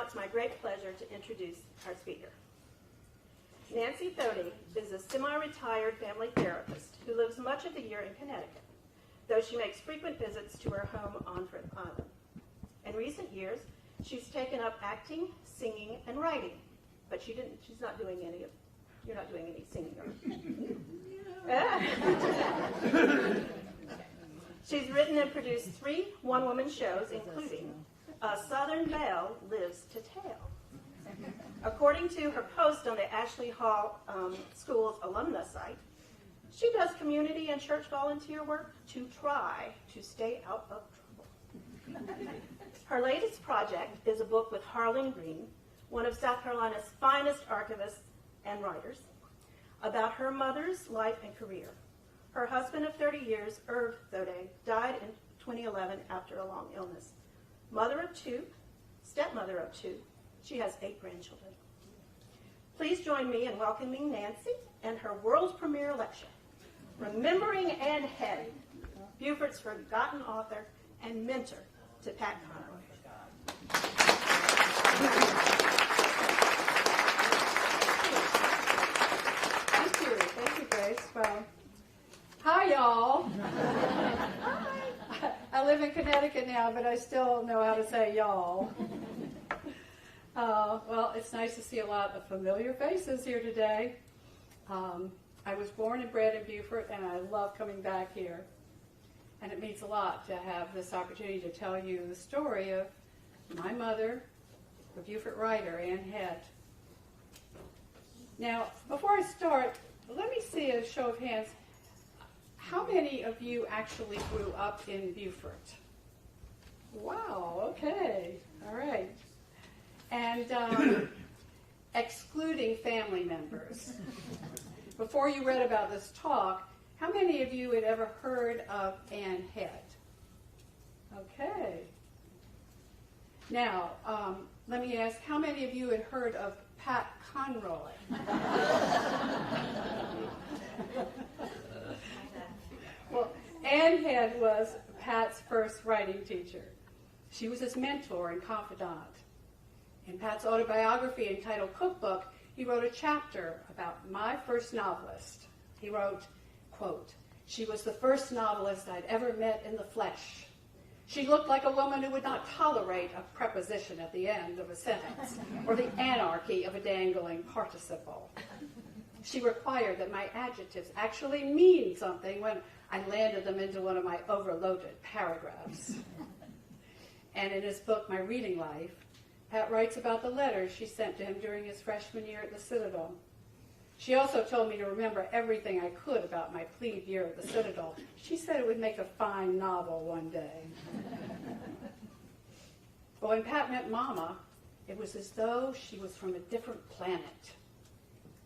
it's my great pleasure to introduce our speaker. Nancy Thody is a semi-retired family therapist who lives much of the year in Connecticut, though she makes frequent visits to her home on Fripp Island. In recent years, she's taken up acting, singing, and writing, but she's not doing any of, you're not doing any singing, are you? She's written and produced 3 one-woman shows, including A Southern Belle Lives to Tell. According to her post on the Ashley Hall School's alumna site, she does community and church volunteer work to try to stay out of trouble. Her latest project is a book with Harlan Green, one of South Carolina's finest archivists and writers, about her mother's life and career. Her husband of 30 years, Irv Thody, died in 2011 after a long illness. Mother of 2, stepmother of 2, she has 8 grandchildren. Please join me in welcoming Nancy and her world premiere lecture, Remembering Anne Head, Beaufort's forgotten author and mentor to Pat Conroy. Thank you, Grace. Well, hi, y'all. I live in Connecticut now, but I still know how to say y'all. Well, it's nice to see a lot of familiar faces here today. I was born and bred in Beaufort, and I love coming back here. And it means a lot to have this opportunity to tell you the story of my mother, the Beaufort writer, Anne Head. Now, before I start, let me see a show of hands. How many of you actually grew up in Beaufort? Wow, okay, all right. And excluding family members. Before you read about this talk, how many of you had ever heard of Anne Head? Okay. Now, let me ask, how many of you had heard of Pat Conroy? Well, Anne Head was Pat's first writing teacher. She was his mentor and confidant. In Pat's autobiography entitled Cookbook, he wrote a chapter about my first novelist. He wrote, quote, "She was the first novelist I'd ever met in the flesh. She looked like a woman who would not tolerate a preposition at the end of a sentence or the anarchy of a dangling participle. She required that my adjectives actually mean something when I landed them into one of my overloaded paragraphs." And in his book, My Reading Life, Pat writes about the letters she sent to him during his freshman year at the Citadel. She also told me to remember everything I could about my plebe year at the Citadel. She said it would make a fine novel one day. But when Pat met Mama, it was as though she was from a different planet.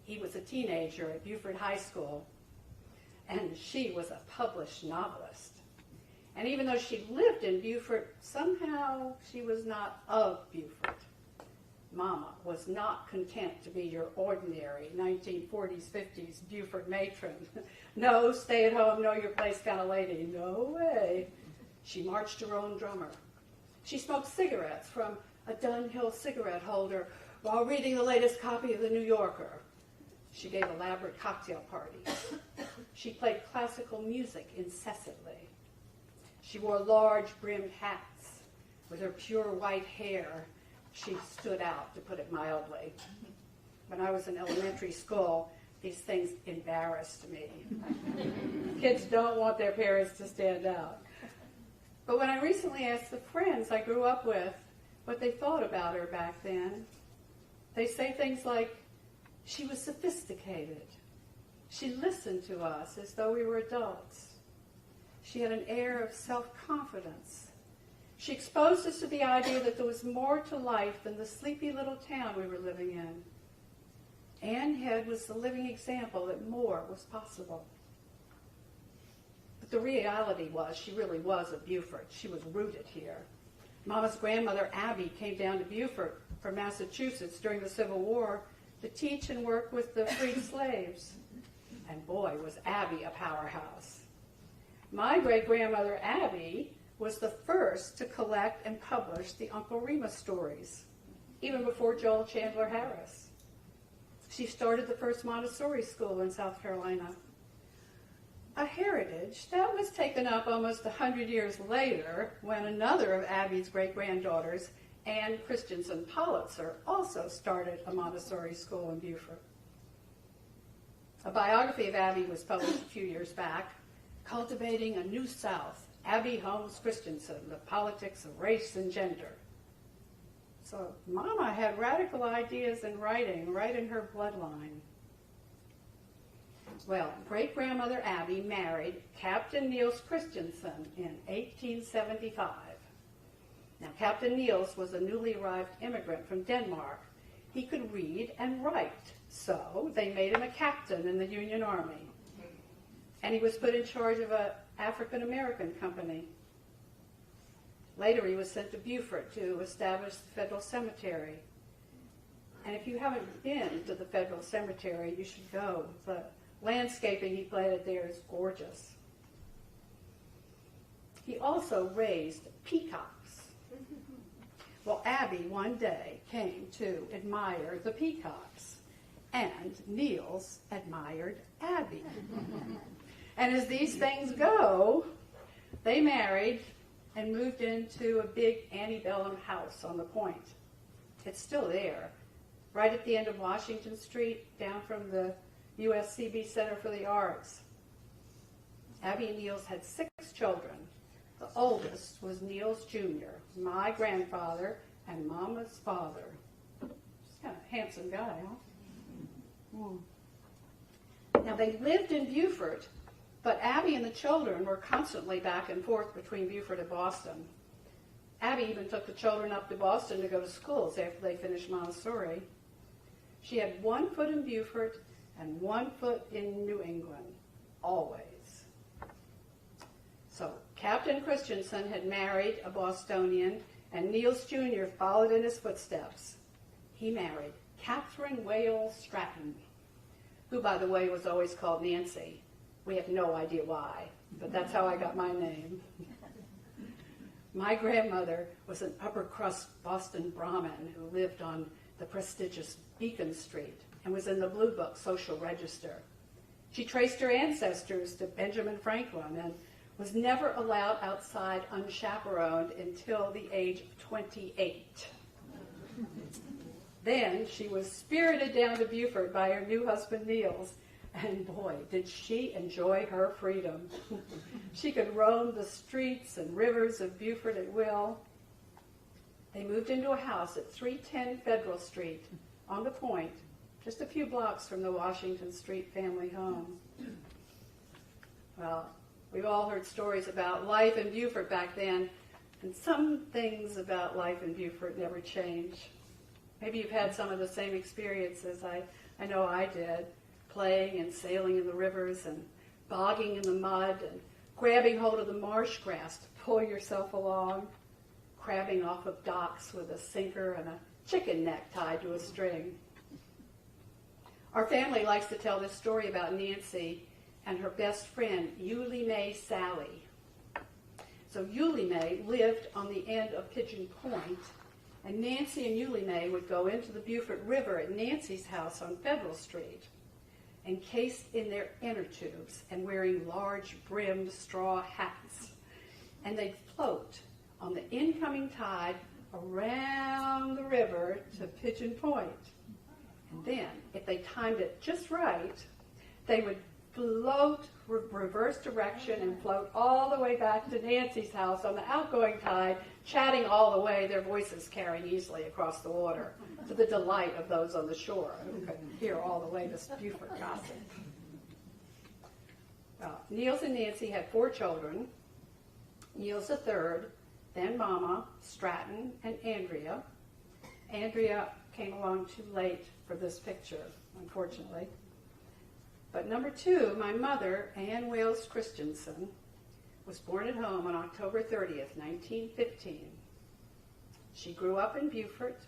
He was a teenager at Beaufort High School, and she was a published novelist. And even though she lived in Beaufort, somehow she was not of Beaufort. Mama was not content to be your ordinary 1940s, 50s Beaufort matron. No, stay at home, know your place kind of lady. No way. She marched her own drummer. She smoked cigarettes from a Dunhill cigarette holder while reading the latest copy of the New Yorker. She gave elaborate cocktail parties. She played classical music incessantly. She wore large brimmed hats. With her pure white hair, she stood out, to put it mildly. When I was in elementary school, these things embarrassed me. Kids don't want their parents to stand out. But when I recently asked the friends I grew up with what they thought about her back then, they say things like, she was sophisticated. She listened to us as though we were adults. She had an air of self-confidence. She exposed us to the idea that there was more to life than the sleepy little town we were living in. Anne Head was the living example that more was possible. But the reality was, she really was a Beaufort. She was rooted here. Mama's grandmother, Abbie, came down to Beaufort from Massachusetts during the Civil War to teach and work with the freed slaves. And boy, was Abbie a powerhouse. My great-grandmother, Abbie, was the first to collect and publish the Uncle Remus stories. even before Joel Chandler Harris. She started the first Montessori school in South Carolina. A heritage that was taken up almost 100 years later when another of Abbie's great-granddaughters, Anne Christensen Politzer, also started a Montessori school in Beaufort. A biography of Abbie was published a few years back, Cultivating a New South, Abbie Holmes Christensen, The Politics of Race and Gender. So Mama had radical ideas in writing, right in her bloodline. Well, great-grandmother Abbie married Captain Niels Christensen in 1875. Now, Captain Niels was a newly arrived immigrant from Denmark. He could read and write, so they made him a captain in the Union Army. And he was put in charge of an African-American company. Later, he was sent to Beaufort to establish the Federal Cemetery. And if you haven't been to the Federal Cemetery, you should go. The landscaping he planted there is gorgeous. He also raised peacocks. Well, Abbie one day came to admire the peacocks, and Niels admired Abbie. And as these things go, they married and moved into a big antebellum house on the Point. It's still there, right at the end of Washington Street, down from the USCB Center for the Arts. Abbie and Niels had 6 children. The oldest was Niels Jr., my grandfather and Mama's father. He's kind of a handsome guy, huh? Now, they lived in Beaufort, but Abbie and the children were constantly back and forth between Beaufort and Boston. Abbie even took the children up to Boston to go to schools after they finished Montessori. She had 1 foot in Beaufort and 1 foot in New England, always. So Captain Christensen had married a Bostonian, and Niels Jr. followed in his footsteps. He married Catherine Wales Stratton, who, by the way, was always called Nancy. We have no idea why, but that's how I got my name. My grandmother was an upper-crust Boston Brahmin who lived on the prestigious Beacon Street and was in the Blue Book Social Register. She traced her ancestors to Benjamin Franklin and was never allowed outside unchaperoned until the age of 28. Then she was spirited down to Beaufort by her new husband, Niels, and boy, did she enjoy her freedom. She could roam the streets and rivers of Beaufort at will. They moved into a house at 310 Federal Street on the Point, just a few blocks from the Washington Street family home. Well, we've all heard stories about life in Beaufort back then, and some things about life in Beaufort never change. Maybe you've had some of the same experiences I know I did, playing and sailing in the rivers and bogging in the mud and grabbing hold of the marsh grass to pull yourself along, crabbing off of docks with a sinker and a chicken neck tied to a string. Our family likes to tell this story about Nancy and her best friend, Eulie Mae Sally. So Eulie Mae lived on the end of Pigeon Point, and Nancy and Eulie Mae would go into the Beaufort River at Nancy's house on Federal Street, encased in their inner tubes and wearing large brimmed straw hats. And they'd float on the incoming tide around the river to Pigeon Point. And then, if they timed it just right, they would float reverse direction and float all the way back to Nancy's house on the outgoing tide, chatting all the way, their voices carrying easily across the water, to the delight of those on the shore who could hear all the latest Beaufort gossip. Well, Niels and Nancy had 4 children, Niels the third, then Mama, Stratton, and Andrea. Andrea came along too late for this picture, unfortunately. But number 2, my mother, Anne Wales Christensen, was born at home on October 30th, 1915. She grew up in Beaufort.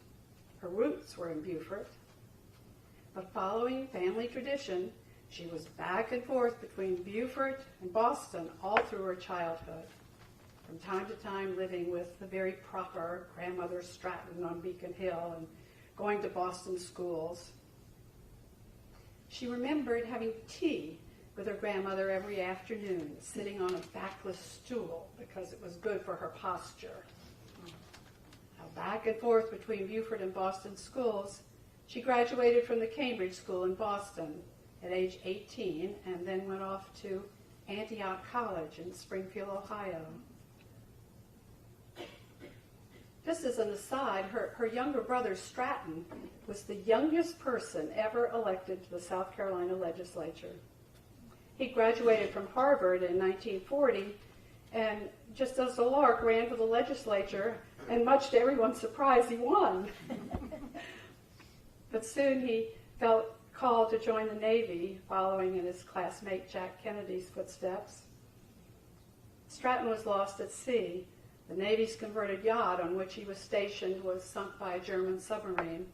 Her roots were in Beaufort. But following family tradition, she was back and forth between Beaufort and Boston all through her childhood. from time to time living with the very proper grandmother Stratton on Beacon Hill and going to Boston schools. She remembered having tea with her grandmother every afternoon, sitting on a backless stool because it was good for her posture. Now, back and forth between Beaufort and Boston schools, she graduated from the Cambridge School in Boston at age 18 and then went off to Antioch College in Springfield, Ohio. Just as an aside, her younger brother Stratton was the youngest person ever elected to the South Carolina legislature. He graduated from Harvard in 1940 and just as a lark ran for the legislature, and much to everyone's surprise, he won. But soon he felt called to join the Navy, following in his classmate Jack Kennedy's footsteps. Stratton was lost at sea. The Navy's converted yacht on which he was stationed was sunk by a German submarine.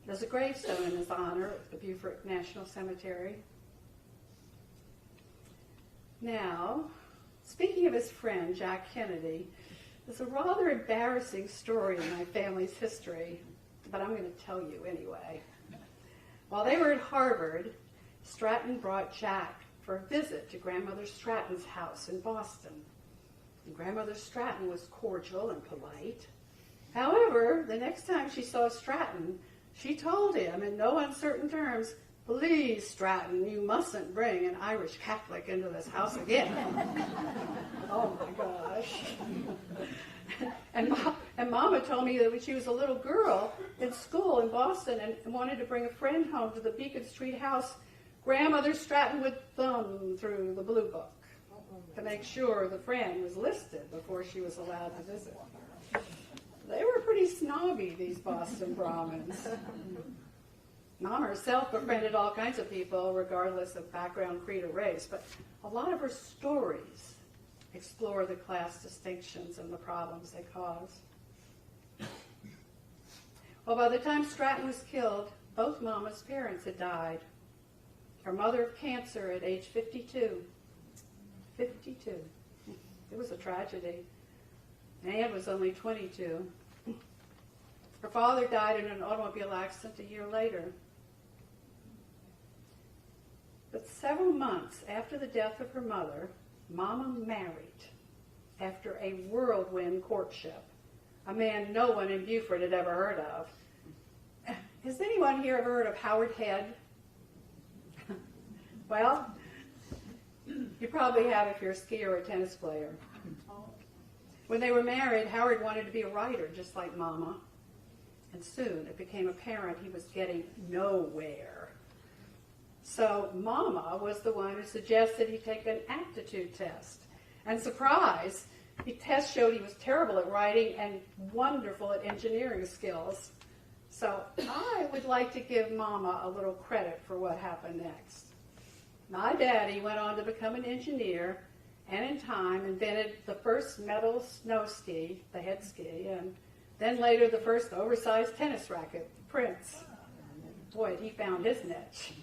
There's a gravestone in his honor at the Beaufort National Cemetery. Now, speaking of his friend, Jack Kennedy, there's a rather embarrassing story in my family's history, but I'm going to tell you anyway. While they were at Harvard, Stratton brought Jack for a visit to Grandmother Stratton's house in Boston. And Grandmother Stratton was cordial and polite. However, the next time she saw Stratton, she told him in no uncertain terms, "Please, Stratton, you mustn't bring an Irish Catholic into this house again." Oh my gosh. And Mama told me that when she was a little girl in school in Boston and wanted to bring a friend home to the Beacon Street house, Grandmother Stratton would thumb through the blue book to make sure the friend was listed before she was allowed to visit. They were pretty snobby, these Boston Brahmins. Mom herself befriended all kinds of people, regardless of background, creed, or race, but a lot of her stories explore the class distinctions and the problems they cause. Well, by the time Stratton was killed, both Mama's parents had died. Her mother of cancer at age 52. 52. It was a tragedy. Anne was only 22. Her father died in an automobile accident a year later. But several months after the death of her mother, Mama married after a whirlwind courtship, a man no one in Beaufort had ever heard of. Has anyone here ever heard of Howard Head? Well, you probably have if you're a skier or a tennis player. When they were married, Howard wanted to be a writer, just like Mama. And soon it became apparent he was getting nowhere. So Mama was the one who suggested he take an aptitude test. And surprise, the test showed he was terrible at writing and wonderful at engineering skills. So I would like to give Mama a little credit for what happened next. My daddy went on to become an engineer and in time invented the first metal snow ski, the head ski, and then later the first oversized tennis racket, the Prince. Boy, he found his niche.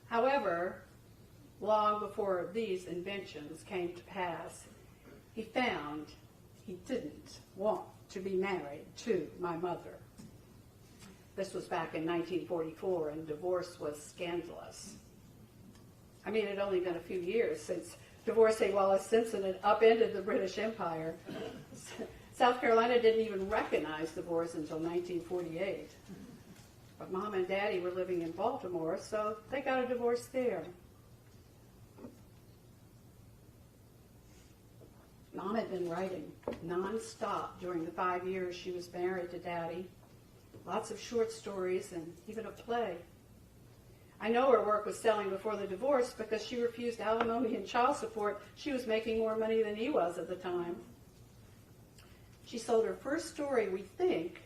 However, long before these inventions came to pass, he found he didn't want to be married to my mother. This was back in 1944, and divorce was scandalous. I mean, it had only been a few years since divorcee Wallace Simpson had upended the British Empire. South Carolina didn't even recognize divorce until 1948. But Mom and Daddy were living in Baltimore, so they got a divorce there. Mom had been writing nonstop during the 5 years she was married to Daddy. Lots of short stories and even a play. I know her work was selling before the divorce because she refused alimony and child support. She was making more money than he was at the time. She sold her first story, we think,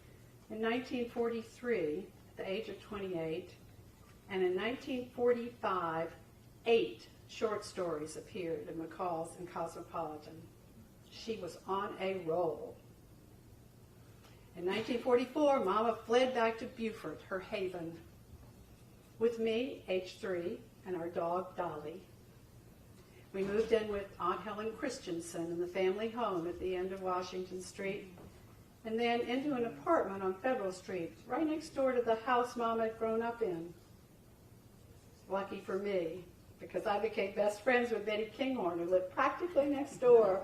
in 1943 at the age of 28. And in 1945, 8 short stories appeared in McCall's and Cosmopolitan. She was on a roll. In 1944, Mama fled back to Beaufort, her haven, with me, age 3, and our dog, Dolly. We moved in with Aunt Helen Christensen in the family home at the end of Washington Street, and then into an apartment on Federal Street, right next door to the house Mom had grown up in. Lucky for me, because I became best friends with Betty Kinghorn, who lived practically next door.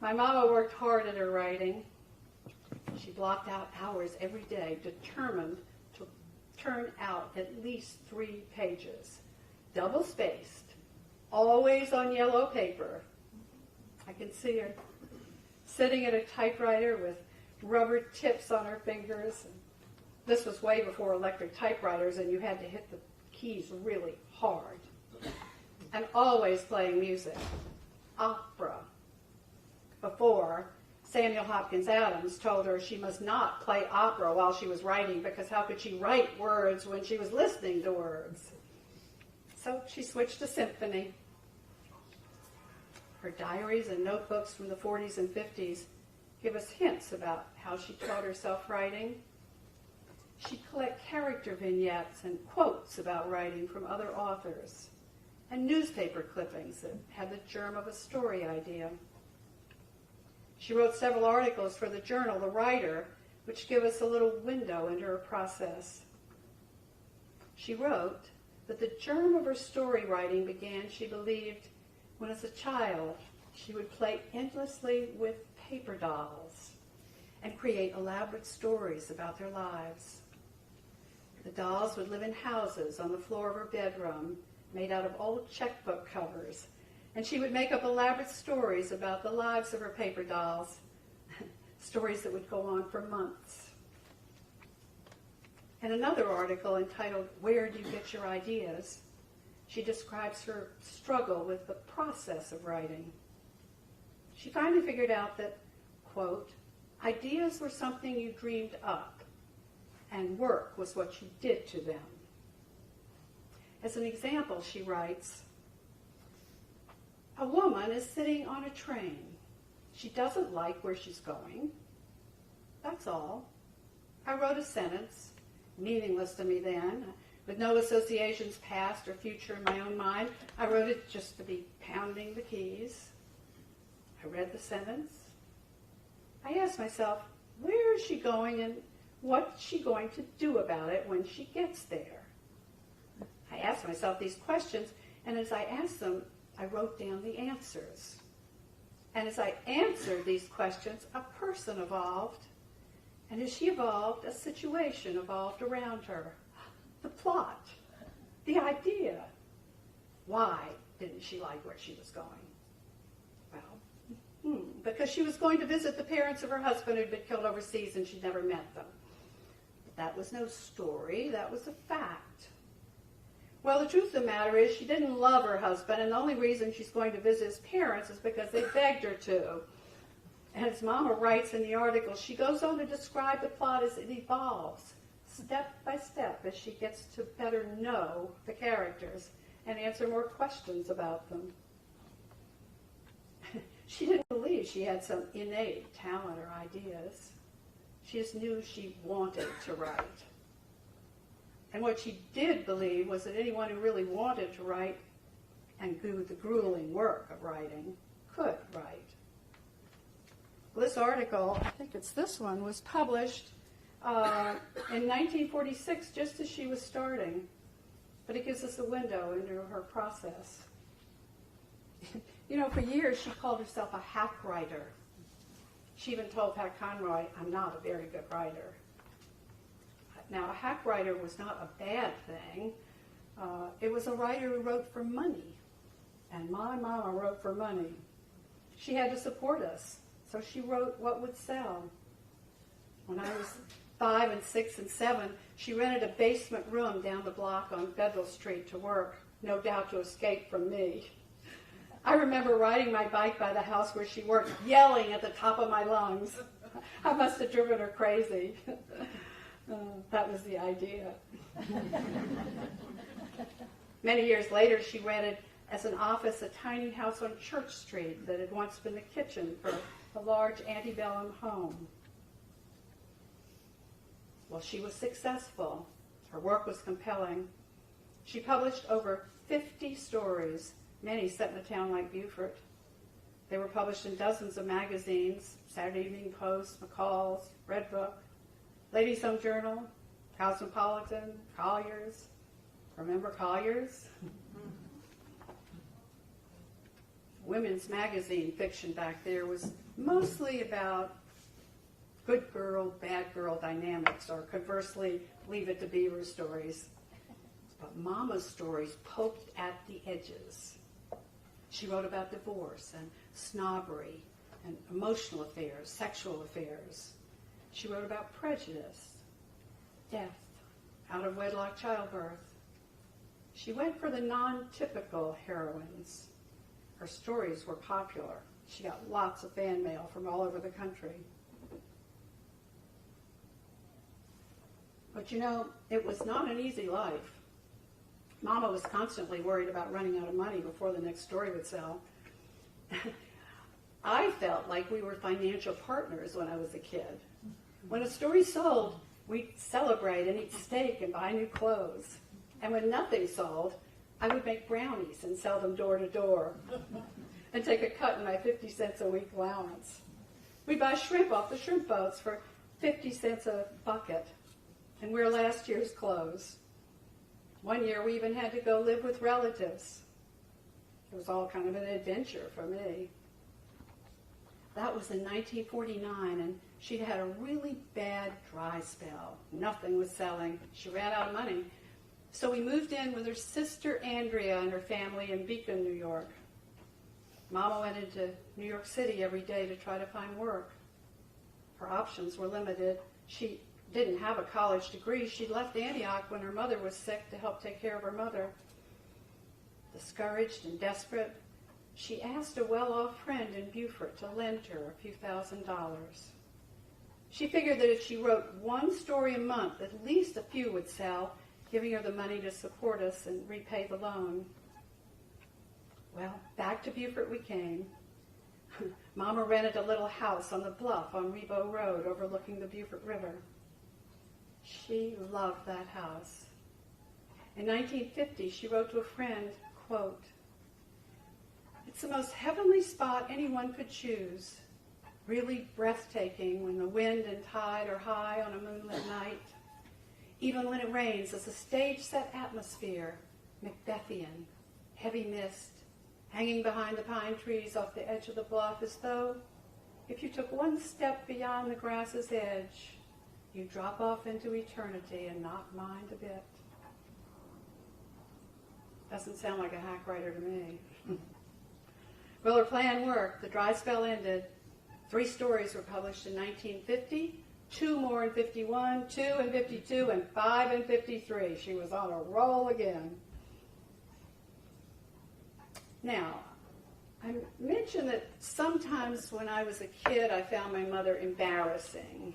My mama worked hard at her writing. She blocked out hours every day, determined to turn out at least 3 pages, double-spaced, always on yellow paper. I can see her sitting at a typewriter with rubber tips on her fingers. This was way before electric typewriters, and you had to hit the keys really hard. And always playing music, opera. Before, Samuel Hopkins Adams told her she must not play opera while she was writing, because how could she write words when she was listening to words? So she switched to symphony. Her diaries and notebooks from the 40s and 50s give us hints about how she taught herself writing. She'd collect character vignettes and quotes about writing from other authors, and newspaper clippings that had the germ of a story idea. She wrote several articles for the journal, The Writer, which give us a little window into her process. She wrote that the germ of her story writing began, she believed, when as a child she would play endlessly with paper dolls and create elaborate stories about their lives. The dolls would live in houses on the floor of her bedroom made out of old checkbook covers, and she would make up elaborate stories about the lives of her paper dolls, stories that would go on for months. In another article entitled, Where Do You Get Your Ideas?, she describes her struggle with the process of writing. She finally figured out that, quote, ideas were something you dreamed up, and work was what you did to them. As an example, she writes, a woman is sitting on a train. She doesn't like where she's going. That's all. I wrote a sentence, meaningless to me then, with no associations past or future in my own mind. I wrote it just to be pounding the keys. I read the sentence. I asked myself, where is she going and what's she going to do about it when she gets there? I asked myself these questions, and as I asked them, I wrote down the answers. And as I answered these questions, a person evolved. And as she evolved, a situation evolved around her. The plot, the idea. Why didn't she like where she was going? Well, because she was going to visit the parents of her husband who'd been killed overseas and she'd never met them. But that was no story, that was a fact. Well, the truth of the matter is she didn't love her husband, and the only reason she's going to visit his parents is because they begged her to. And as Mama writes in the article, she goes on to describe the plot as it evolves, step by step, as she gets to better know the characters and answer more questions about them. She didn't believe she had some innate talent or ideas. She just knew she wanted to write. And what she did believe was that anyone who really wanted to write and do the grueling work of writing could write. Well, this article, I think it's this one, was published in 1946, just as she was starting. But it gives us a window into her process. You know, for years she called herself a hack writer. She even told Pat Conroy, I'm not a very good writer. Now, a hack writer was not a bad thing. It was a writer who wrote for money. And my mama wrote for money. She had to support us, so she wrote what would sell. When I was 5 and 6 and 7, she rented a basement room down the block on Federal Street to work, no doubt to escape from me. I remember riding my bike by the house where she worked, yelling at the top of my lungs. I must have driven her crazy. That was the idea. Many years later, she rented as an office a tiny house on Church Street that had once been the kitchen for a large antebellum home. Well, she was successful. Her work was compelling. She published over 50 stories, many set in a town like Beaufort. They were published in dozens of magazines, Saturday Evening Post, McCall's, Red Book, Ladies' Home Journal, Cosmopolitan, Collier's. Remember Collier's? Women's magazine fiction back there was mostly about good girl, bad girl dynamics, or conversely, Leave It to Beaver stories. But Mama's stories poked at the edges. She wrote about divorce and snobbery and emotional affairs, sexual affairs. She wrote about prejudice, death, out-of-wedlock childbirth. She went for the nontypical heroines. Her stories were popular. She got lots of fan mail from all over the country. But you know, it was not an easy life. Mama was constantly worried about running out of money before the next story would sell. I felt like we were financial partners when I was a kid. When a story sold, we'd celebrate and eat steak and buy new clothes. And when nothing sold, I would make brownies and sell them door to door and take a cut in my 50 cents a week allowance. We'd buy shrimp off the shrimp boats for 50 cents a bucket and wear last year's clothes. One year we even had to go live with relatives. It was all kind of an adventure for me. That was in 1949, and she'd had a really bad dry spell. Nothing was selling. She ran out of money. So we moved in with her sister Andrea and her family in Beacon, New York. Mama went into New York City every day to try to find work. Her options were limited. She didn't have a college degree. She'd left Antioch when her mother was sick to help take care of her mother. Discouraged and desperate, she asked a well-off friend in Beaufort to lend her a few $1,000s. She figured that if she wrote one story a month, at least a few would sell, giving her the money to support us and repay the loan. Well, back to Beaufort we came. Mama rented a little house on the bluff on Rebo Road overlooking the Beaufort River. She loved that house. In 1950, she wrote to a friend, quote, "It's the most heavenly spot anyone could choose. Really breathtaking when the wind and tide are high on a moonlit night. Even when it rains, it's a stage-set atmosphere, Macbethian, heavy mist, hanging behind the pine trees off the edge of the bluff as though, if you took one step beyond the grass's edge, you drop off into eternity and not mind a bit." Doesn't sound like a hack writer to me. Well, her plan worked. The dry spell ended. 3 stories were published in 1950, 2 more in 51, 2 in 52, and 5 in 53. She was on a roll again. Now, I mentioned that sometimes when I was a kid, I found my mother embarrassing.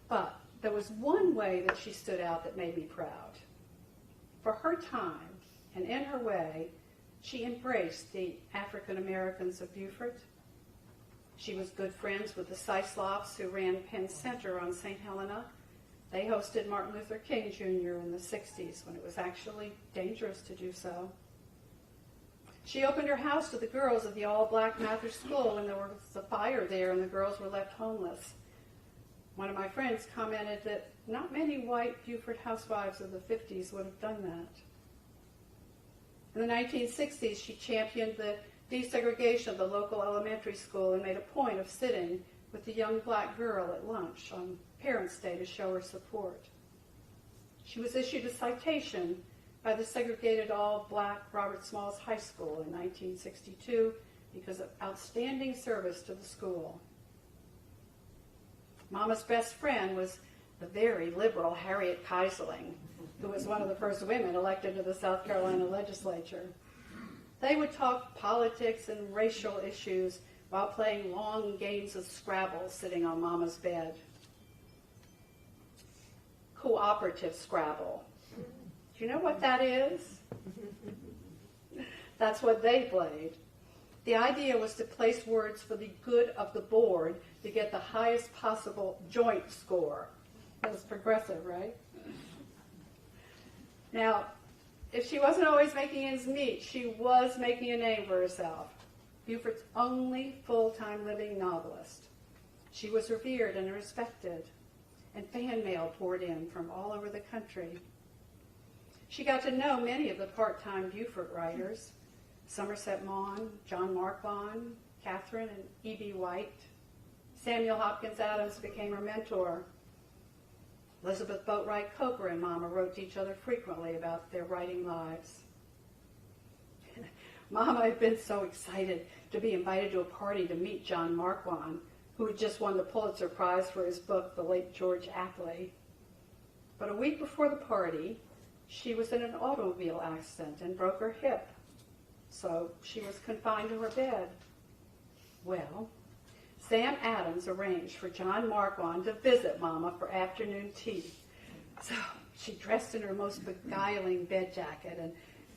But there was one way that she stood out that made me proud. For her time, and in her way, she embraced the African Americans of Beaufort. She was good friends with the Cyclops who ran Penn Center on St. Helena. They hosted Martin Luther King Jr. in the 60s when it was actually dangerous to do so. She opened her house to the girls of the all-black Mather School when there was a fire there and the girls were left homeless. One of my friends commented that not many white Beaufort housewives of the 50s would have done that. In the 1960s, she championed the desegregation of the local elementary school and made a point of sitting with the young black girl at lunch on Parents' Day to show her support. She was issued a citation by the segregated all-black Robert Smalls High School in 1962 because of outstanding service to the school. Mama's best friend was the very liberal Harriet Keisling, who was one of the first women elected to the South Carolina legislature. They would talk politics and racial issues while playing long games of Scrabble sitting on Mama's bed. Cooperative Scrabble. Do you know what that is? That's what they played. The idea was to place words for the good of the board to get the highest possible joint score. That was progressive, right? Now, if she wasn't always making ends meet, she was making a name for herself. Beaufort's only full-time living novelist. She was revered and respected, and fan mail poured in from all over the country. She got to know many of the part-time Beaufort writers, Somerset Maugham, John Marquand, Catherine and E.B. White. Samuel Hopkins Adams became her mentor. Elizabeth Boatwright Coker and Mama wrote to each other frequently about their writing lives. Mama had been so excited to be invited to a party to meet John Marquand, who had just won the Pulitzer Prize for his book, The Late George Ackley. But a week before the party, she was in an automobile accident and broke her hip, so she was confined to her bed. Well, Sam Adams arranged for John Marquand to visit Mama for afternoon tea. So she dressed in her most beguiling bed jacket and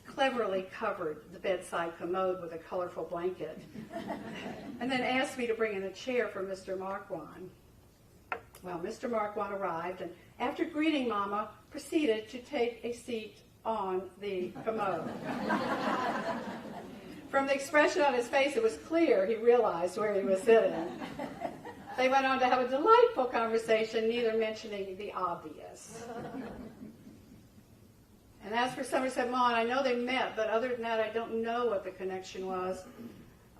cleverly covered the bedside commode with a colorful blanket, and then asked me to bring in a chair for Mr. Marquand. Well, Mr. Marquand arrived, and after greeting Mama, proceeded to take a seat on the commode. From the expression on his face, it was clear he realized where he was sitting. They went on to have a delightful conversation, neither mentioning the obvious. And as for Somerset Maugham, I know they met, but other than that, I don't know what the connection was.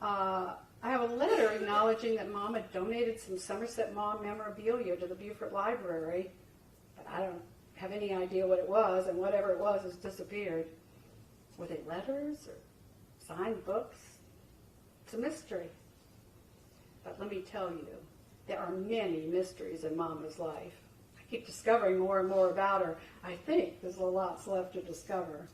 I have a letter acknowledging that Mom had donated some Somerset Maugham memorabilia to the Beaufort Library, but I don't have any idea what it was, and whatever it was has disappeared. Were they letters or signed books? It's a mystery. But let me tell you, there are many mysteries in Mama's life. I keep discovering more and more about her. I think there's lots left to discover.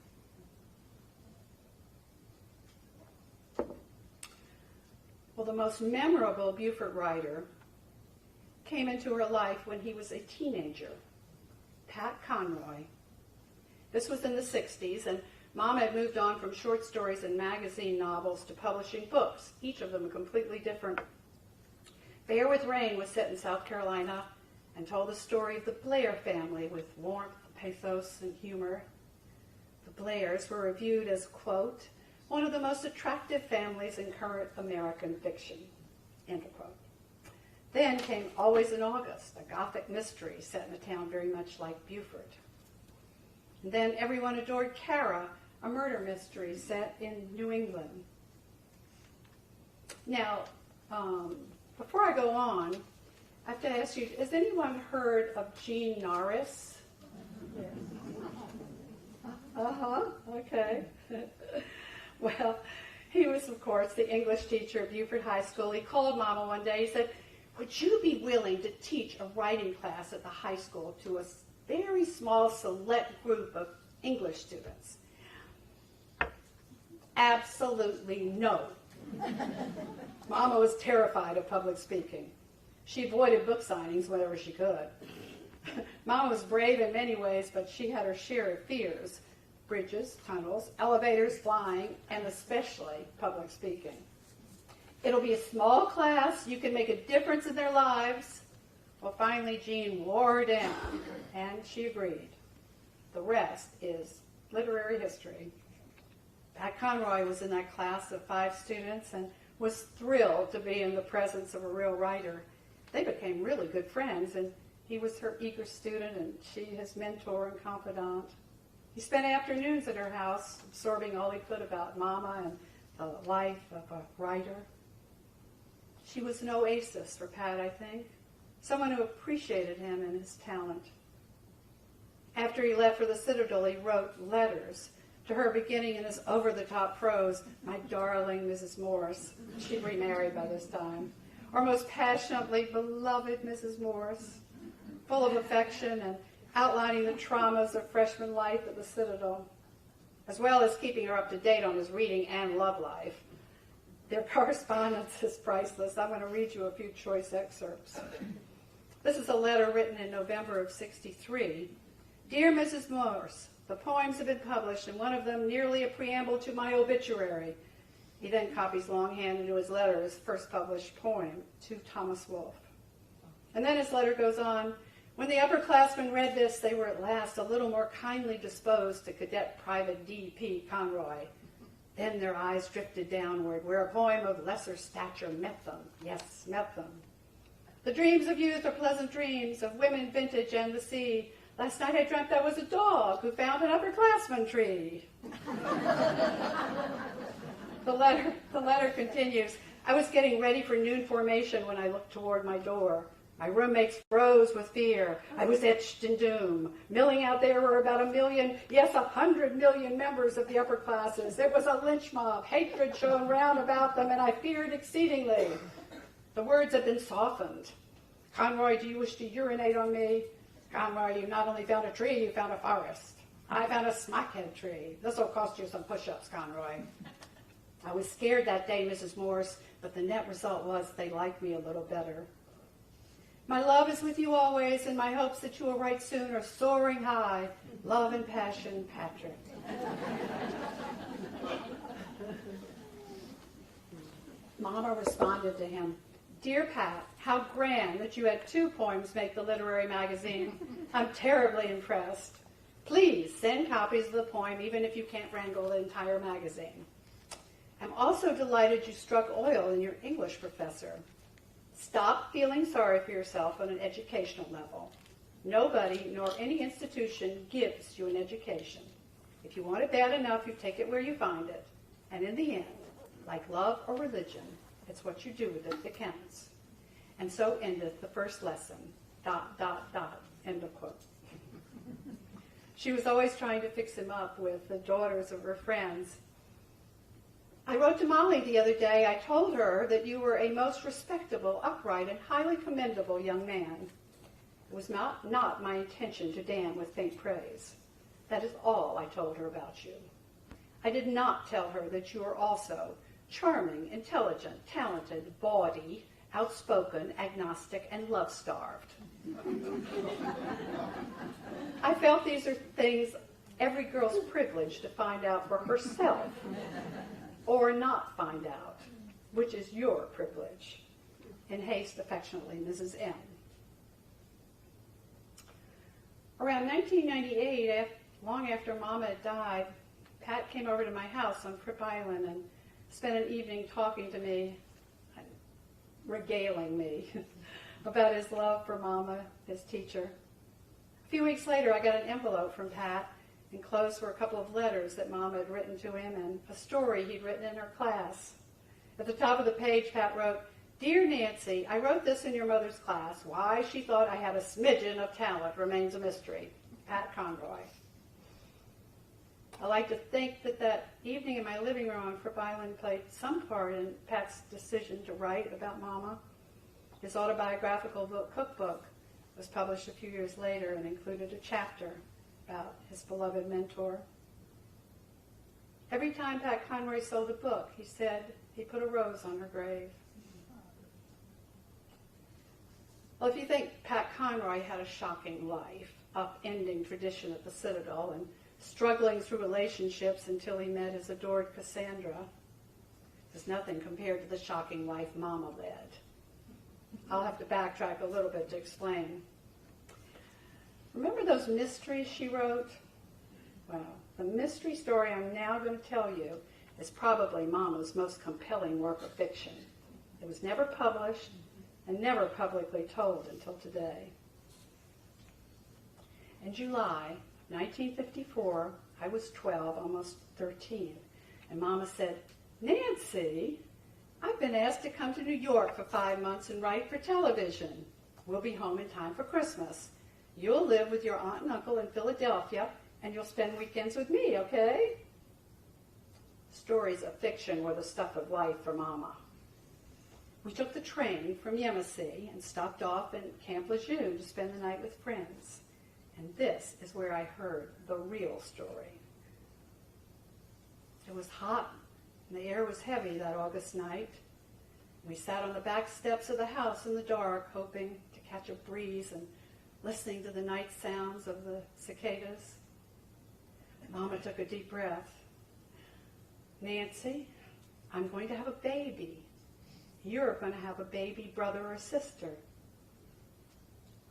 Well, the most memorable Beaufort writer came into her life when he was a teenager, Pat Conroy. This was in the 60s, and Mom had moved on from short stories and magazine novels to publishing books, each of them completely different. Bear with Rain was set in South Carolina and told the story of the Blair family with warmth, pathos, and humor. The Blairs were reviewed as, quote, one of the most attractive families in current American fiction, end quote. Then came Always in August, a Gothic mystery set in a town very much like Beaufort. And then Everyone Adored Kara, a murder mystery set in New England. Now, before I go on, I have to ask you, has anyone heard of Gene Norris? Yes. Okay. Well, he was, of course, the English teacher at Beaufort High School. He called Mama one day. He said, would you be willing to teach a writing class at the high school to a very small select group of English students? Absolutely no. Mama was terrified of public speaking. She avoided book signings whenever she could. Mama was brave in many ways, but she had her share of fears: bridges, tunnels, elevators, flying, and especially public speaking. It'll be a small class. You can make a difference in their lives. Well, finally, Jean wore her down, and she agreed. The rest is literary history. Pat Conroy was in that class of 5 students and was thrilled to be in the presence of a real writer. They became really good friends, and he was her eager student, and she his mentor and confidant. He spent afternoons at her house, absorbing all he could about Mama and the life of a writer. She was an oasis for Pat, I think, someone who appreciated him and his talent. After he left for the Citadel, he wrote letters to her, beginning in his over-the-top prose, "My darling Mrs. Morse." She'd remarried by this time. Or most passionately, "Beloved Mrs. Morse," full of affection and outlining the traumas of freshman life at the Citadel, as well as keeping her up to date on his reading and love life. Their correspondence is priceless. I'm going to read you a few choice excerpts. This is a letter written in November of '63. Dear Mrs. Morse, the poems have been published, and one of them nearly a preamble to my obituary. He then copies longhand into his letter his first published poem, To Thomas Wolfe. And then his letter goes on, When the upperclassmen read this, they were at last a little more kindly disposed to Cadet Private D.P. Conroy. Then their eyes drifted downward, where a poem of lesser stature met them. Yes, met them. The dreams of youth are pleasant dreams of women, vintage, and the sea. Last night I dreamt I was a dog who found an upperclassman tree. The letter continues. I was getting ready for noon formation when I looked toward my door. My roommates froze with fear. I was etched in doom. Milling out there were about 1 million, yes, 100 million members of the upper classes. It was a lynch mob. Hatred shone round about them, and I feared exceedingly. The words had been softened. Conroy, do you wish to urinate on me? Conroy, you not only found a tree, you found a forest. I found a smackhead tree. This will cost you some push-ups, Conroy. I was scared that day, Mrs. Morse, but the net result was they liked me a little better. My love is with you always, and my hopes that you will write soon are soaring high. Love and passion, Patrick. Mama responded to him, Dear Pat, how grand that you had 2 poems make the literary magazine. I'm terribly impressed. Please send copies of the poem, even if you can't wrangle the entire magazine. I'm also delighted you struck oil in your English professor. Stop feeling sorry for yourself on an educational level. Nobody nor any institution gives you an education. If you want it bad enough, you take it where you find it. And in the end, like love or religion, it's what you do with it that counts. And so endeth the first lesson. ... End of quote. She was always trying to fix him up with the daughters of her friends. I wrote to Molly the other day. I told her that you were a most respectable, upright, and highly commendable young man. It was not my intention to damn with faint praise. That is all I told her about you. I did not tell her that you are also charming, intelligent, talented, bawdy, outspoken, agnostic, and love-starved. I felt these are things every girl's privilege to find out for herself. Or not find out, which is your privilege. In haste, affectionately, Mrs. M. Around 1998, long after Mama had died, Pat came over to my house on Fripp Island and spent an evening talking to me, regaling me about his love for Mama, his teacher. A few weeks later, I got an envelope from Pat. Enclosed were a couple of letters that Mama had written to him and a story he'd written in her class. At the top of the page, Pat wrote, Dear Nancy, I wrote this in your mother's class. Why she thought I had a smidgen of talent remains a mystery. Pat Conroy. I like to think that evening in my living room on Fripp Island played some part in Pat's decision to write about Mama. His autobiographical cookbook was published a few years later and included a chapter about his beloved mentor. Every time Pat Conroy sold a book, he said he put a rose on her grave. Well, if you think Pat Conroy had a shocking life, upending tradition at the Citadel and struggling through relationships until he met his adored Cassandra, there's nothing compared to the shocking life Mama led. I'll have to backtrack a little bit to explain. Remember those mysteries she wrote? Well, the mystery story I'm now going to tell you is probably Mama's most compelling work of fiction. It was never published and never publicly told until today. In July 1954, I was 12, almost 13, and Mama said, Nancy, I've been asked to come to New York for 5 months and write for television. We'll be home in time for Christmas. You'll live with your aunt and uncle in Philadelphia, and you'll spend weekends with me, okay? Stories of fiction were the stuff of life for Mama. We took the train from Yemassee and stopped off in Camp Lejeune to spend the night with friends. And this is where I heard the real story. It was hot, and the air was heavy that August night. We sat on the back steps of the house in the dark, hoping to catch a breeze and listening to the night sounds of the cicadas. Mama took a deep breath. Nancy, I'm going to have a baby. You're going to have a baby brother or sister.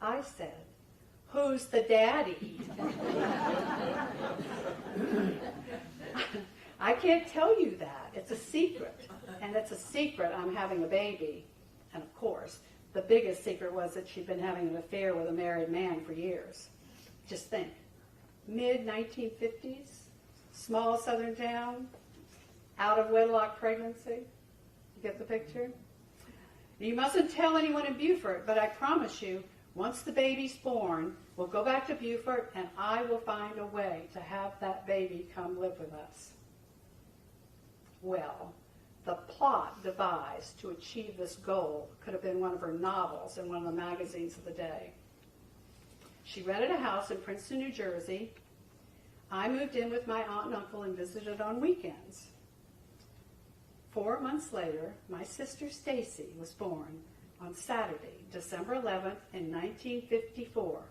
I said, Who's the daddy? I can't tell you that. It's a secret. And it's a secret I'm having a baby. And of course, the biggest secret was that she'd been having an affair with a married man for years. Just think, mid-1950s, small southern town, out-of-wedlock pregnancy. You get the picture? You mustn't tell anyone in Beaufort, but I promise you, once the baby's born, we'll go back to Beaufort and I will find a way to have that baby come live with us. Well, the plot devised to achieve this goal could have been one of her novels in one of the magazines of the day. She rented a house in Princeton, New Jersey. I moved in with my aunt and uncle and visited on weekends. 4 months later, my sister Stacy was born on Saturday, December 11th in 1954.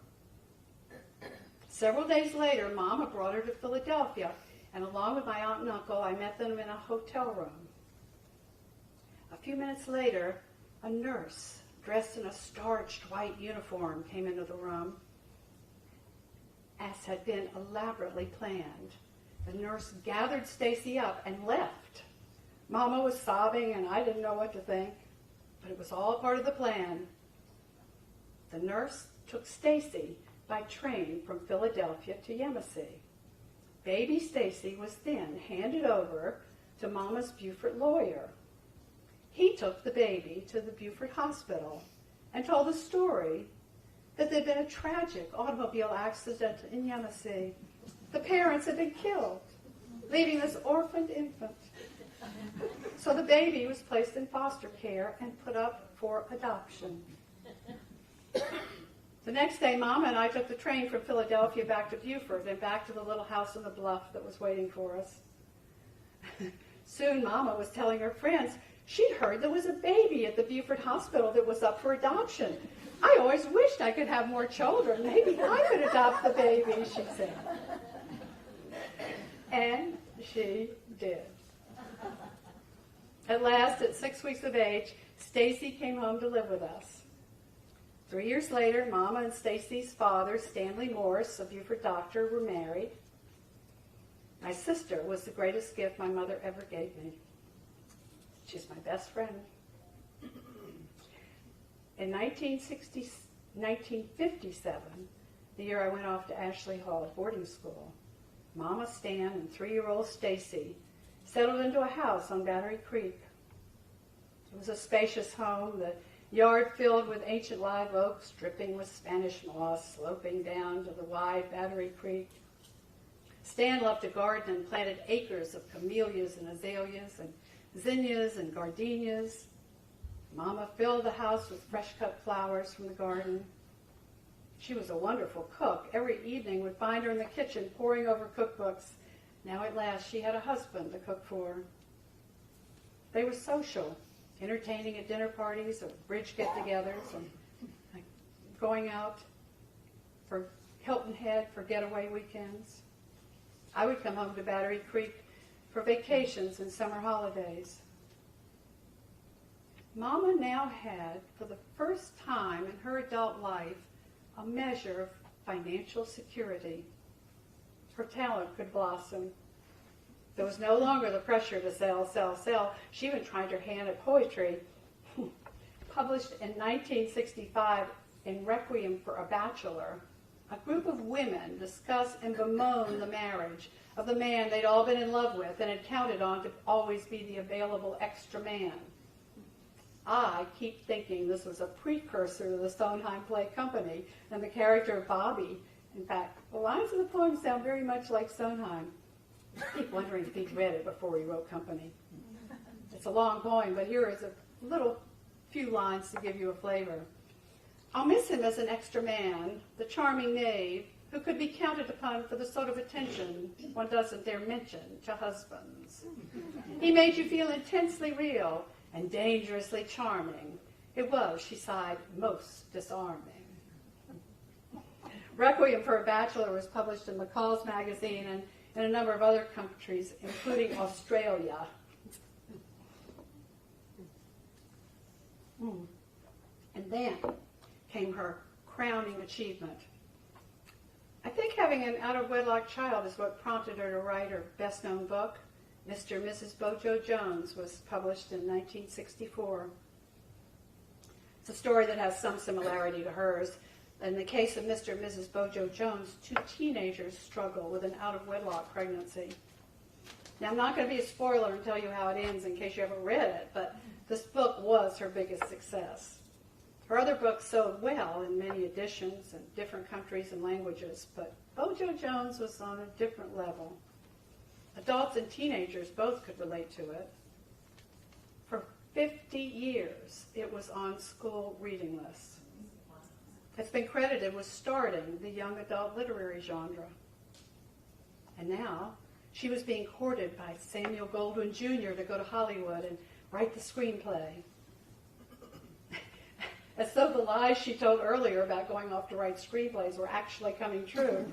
Several days later, Mama brought her to Philadelphia, and along with my aunt and uncle, I met them in a hotel room. A few minutes later, a nurse dressed in a starched white uniform came into the room, as had been elaborately planned. The nurse gathered Stacy up and left. Mama was sobbing, and I didn't know what to think, but it was all part of the plan. The nurse took Stacy by train from Philadelphia to Yamasee. Baby Stacy was then handed over to Mama's Beaufort lawyer. He took the baby to the Beaufort hospital and told the story that there'd been a tragic automobile accident in Yamasee. The parents had been killed, leaving this orphaned infant. So the baby was placed in foster care and put up for adoption. The next day, Mama and I took the train from Philadelphia back to Beaufort and back to the little house on the bluff that was waiting for us. Soon, Mama was telling her friends she'd heard there was a baby at the Beaufort hospital that was up for adoption. I always wished I could have more children. Maybe I could adopt the baby, she said. And she did. At last, at 6 weeks of age, Stacy came home to live with us. 3 years later, Mama and Stacy's father, Stanley Morse, a Beaufort doctor, were married. My sister was the greatest gift my mother ever gave me. She's my best friend. In 1957, the year I went off to Ashley Hall boarding school, Mama Stan and 3-year-old Stacy settled into a house on Battery Creek. It was a spacious home, the yard filled with ancient live oaks, dripping with Spanish moss, sloping down to the wide Battery Creek. Stan loved to garden and planted acres of camellias and azaleas and zinnias and gardenias. Mama filled the house with fresh-cut flowers from the garden. She was a wonderful cook. Every evening would find her in the kitchen poring over cookbooks. Now at last she had a husband to cook for. They were social, entertaining at dinner parties or bridge get-togethers and going out for Hilton Head for getaway weekends. I would come home to Battery Creek for vacations and summer holidays. Mama now had, for the first time in her adult life, a measure of financial security. Her talent could blossom. There was no longer the pressure to sell, sell, sell. She even tried her hand at poetry. Published in 1965 in Requiem for a Bachelor, a group of women discuss and bemoan the marriage of the man they'd all been in love with and had counted on to always be the available extra man. I keep thinking this was a precursor to the Sondheim Play Company and the character of Bobby. In fact, the lines of the poem sound very much like Sondheim. I keep wondering if he'd read it before he wrote Company. It's a long poem, but here is a little few lines to give you a flavor. I'll miss him as an extra man, the charming knave, who could be counted upon for the sort of attention one doesn't dare mention to husbands. He made you feel intensely real and dangerously charming. It was, she sighed, most disarming. Requiem for a Bachelor was published in McCall's magazine and in a number of other countries, including Australia. And then came her crowning achievement. having an out-of-wedlock child is what prompted her to write her best-known book. Mr. and Mrs. Bojo Jones was published in 1964. It's a story that has some similarity to hers. In the case of Mr. and Mrs. Bojo Jones, two teenagers struggle with an out-of-wedlock pregnancy. Now, I'm not going to be a spoiler and tell you how it ends in case you haven't read it, but this book was her biggest success. Her other books sold well in many editions in different countries and languages, but Bojo Jones was on a different level. Adults and teenagers both could relate to it. For 50 years, it was on school reading lists. It's been credited with starting the young adult literary genre. And now, she was being courted by Samuel Goldwyn Jr. to go to Hollywood and write the screenplay. As though the lies she told earlier about going off to write screenplays were actually coming true.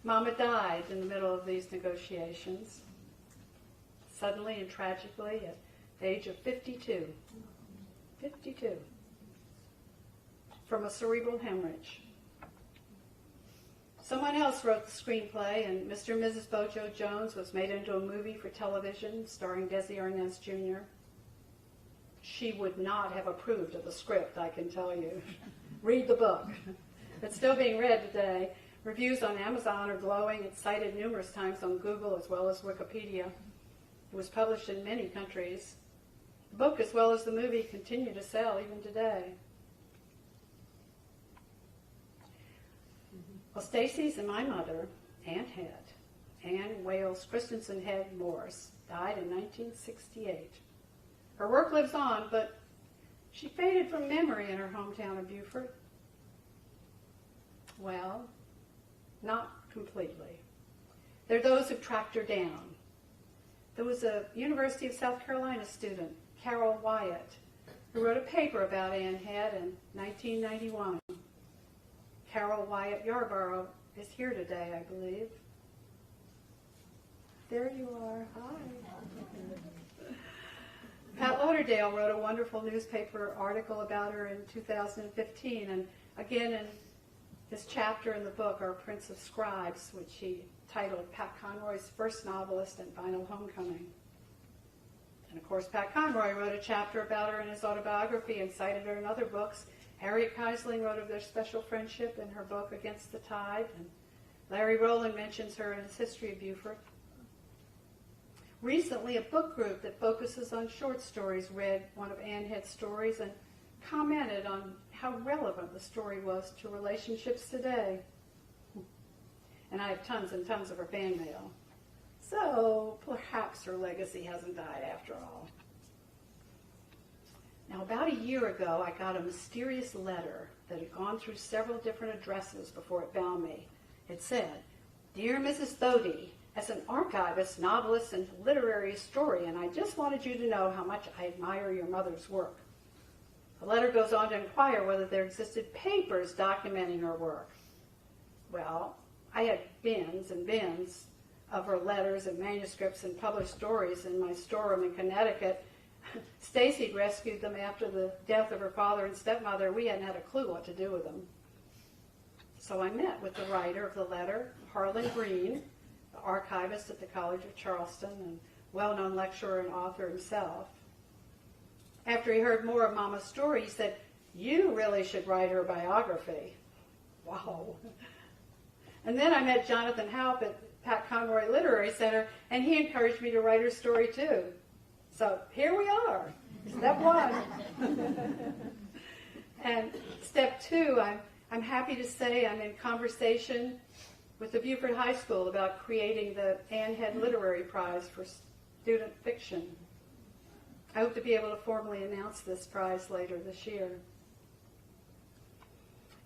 Mama died in the middle of these negotiations, suddenly and tragically at the age of 52. 52. From a cerebral hemorrhage. Someone else wrote the screenplay, and Mr. and Mrs. Bojo Jones was made into a movie for television starring Desi Arnez Jr. She would not have approved of the script, I can tell you. Read the book. It's still being read today. Reviews on Amazon are glowing. It's cited numerous times on Google as well as Wikipedia. It was published in many countries. The book as well as the movie continue to sell even today. Well, Stacy's and my mother, Aunt Het, Anne Wales Christensen Head Morse, died in 1968. Her work lives on, but she faded from memory in her hometown of Beaufort. Well, not completely. There are those who tracked her down. There was a University of South Carolina student, Carol Wyatt, who wrote a paper about Anne Het in 1991. Carol Wyatt Yarborough is here today, I believe. There you are. Hi. Pat Lauderdale wrote a wonderful newspaper article about her in 2015, and again in his chapter in the book, Our Prince of Scribes, which he titled Pat Conroy's First Novelist and Final Homecoming. And of course, Pat Conroy wrote a chapter about her in his autobiography and cited her in other books. Harriet Keisling wrote of their special friendship in her book Against the Tide, and Larry Rowland mentions her in his History of Beaufort. Recently, a book group that focuses on short stories read one of Anne Het's stories and commented on how relevant the story was to relationships today. And I have tons and tons of her fan mail. So perhaps her legacy hasn't died after all. Now, about a year ago, I got a mysterious letter that had gone through several different addresses before it found me. It said, "Dear Mrs. Thody, as an archivist, novelist, and literary historian, I just wanted you to know how much I admire your mother's work." The letter goes on to inquire whether there existed papers documenting her work. Well, I had bins and bins of her letters and manuscripts and published stories in my storeroom in Connecticut. Stacy rescued them after the death of her father and stepmother. We hadn't had a clue what to do with them. So I met with the writer of the letter, Harlan Green, the archivist at the College of Charleston and well-known lecturer and author himself. After he heard more of Mama's story, he said, "You really should write her biography." Wow. And then I met Jonathan Haupt at Pat Conroy Literary Center, and he encouraged me to write her story too. So here we are, step one. And step two, I'm happy to say I'm in conversation with the Beaufort High School about creating the Anne Het Literary Prize for student fiction. I hope to be able to formally announce this prize later this year.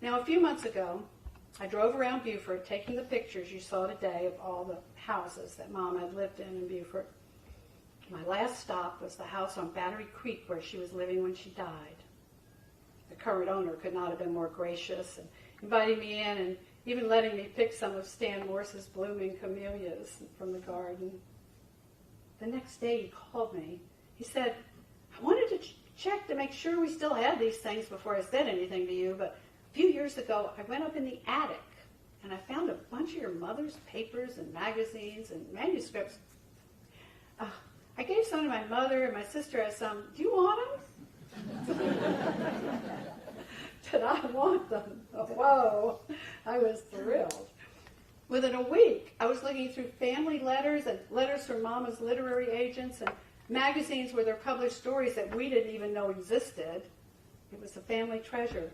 Now, a few months ago, I drove around Beaufort taking the pictures you saw today of all the houses that Mom had lived in Beaufort. My last stop was the house on Battery Creek where she was living when she died. The current owner could not have been more gracious and inviting me in and even letting me pick some of Stan Morse's blooming camellias from the garden. The next day he called me. He said, "I wanted to check to make sure we still had these things before I said anything to you, but few years ago, I went up in the attic and I found a bunch of your mother's papers and magazines and manuscripts. I gave some to my mother and my sister has some. Do you want them? Did I want them? Whoa, I was thrilled. Within a week, I was looking through family letters and letters from Mama's literary agents and magazines where there published stories that we didn't even know existed. It was a family treasure.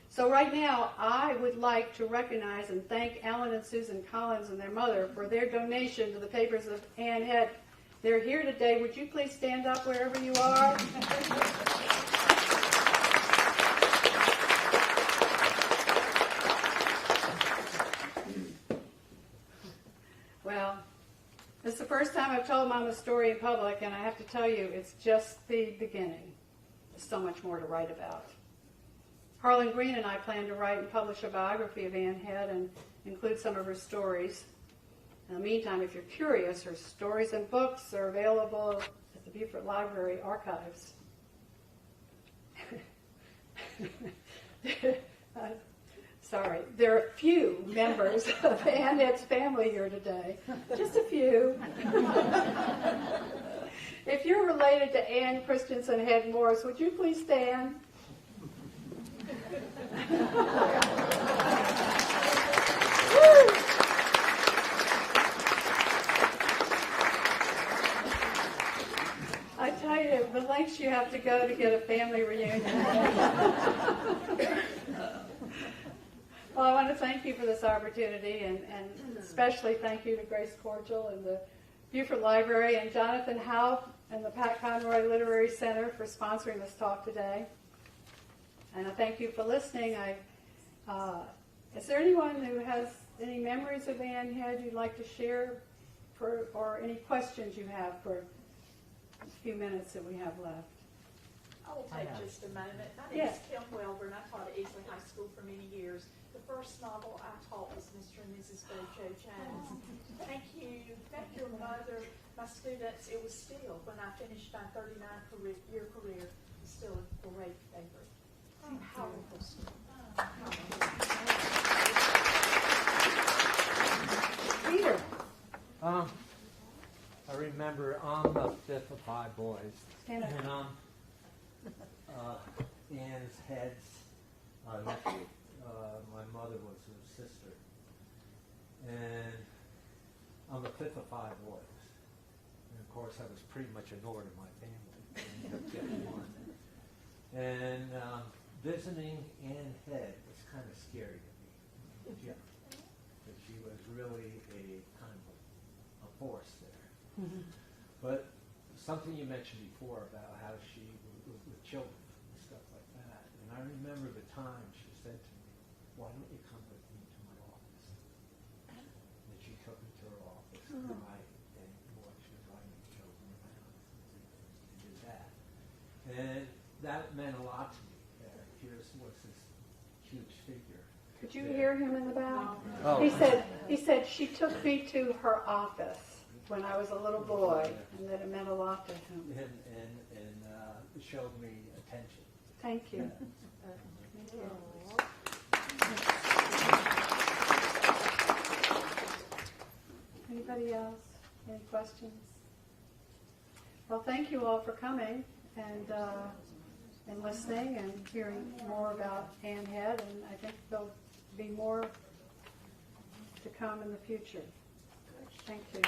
So right now, I would like to recognize and thank Ellen and Susan Collins and their mother for their donation to the papers of Ann Head. They're here today. Would you please stand up wherever you are? Well, this is the first time I've told Mama's story in public, and I have to tell you, it's just the beginning. There's so much more to write about. Harlan Green and I plan to write and publish a biography of Ann Head and include some of her stories. In the meantime, if you're curious, her stories and books are available at the Beaufort Library archives. Sorry, there are few members of Ann Head's family here today. Just a few. If you're related to Ann Christensen Head Morse, would you please stand? I tell you, the lengths you have to go to get a family reunion. Well, I want to thank you for this opportunity, and especially thank you to Grace Cordial and the Beaufort Library and Jonathan Howe and the Pat Conroy Literary Center for sponsoring this talk today. And I thank you for listening. Is there anyone who has any memories of Ann Head you'd like to share, or any questions you have for a few minutes that we have left? I will take just a moment. My name is Kim Welber, and I taught at Easley High School for many years. The first novel I taught was Mr. and Mrs. Bojo Jones. Thank you. Thank your mother. My students, it was still, when I finished my 39-year career, it was still a great favorite. Powerful story. Peter. I remember I'm the fifth of five boys. Stand up. And Ann's Head's nephew. My mother was her sister. And I'm the fifth of five boys. And of course, I was pretty much ignored in my family. I kept getting one. And visiting Ann Head was kind of scary to me. Yeah. But she was really a kind of a force there. Mm-hmm. But something you mentioned before about how she was with children and stuff like that. And I remember the time she said to me, "Why don't you come with me to my office?" And she took me to her office to write, and boy, she was writing children around to do that. And that meant a lot to me. Here was this huge figure. Could you hear him in the back? Oh. He said she took me to her office when I was a little boy, and that it meant a lot to him. And showed me attention. Thank you. Thank you. Anybody else? Any questions? Well, thank you all for coming and listening and hearing more about Ann Head, and I think there'll be more to come in the future. Thank you.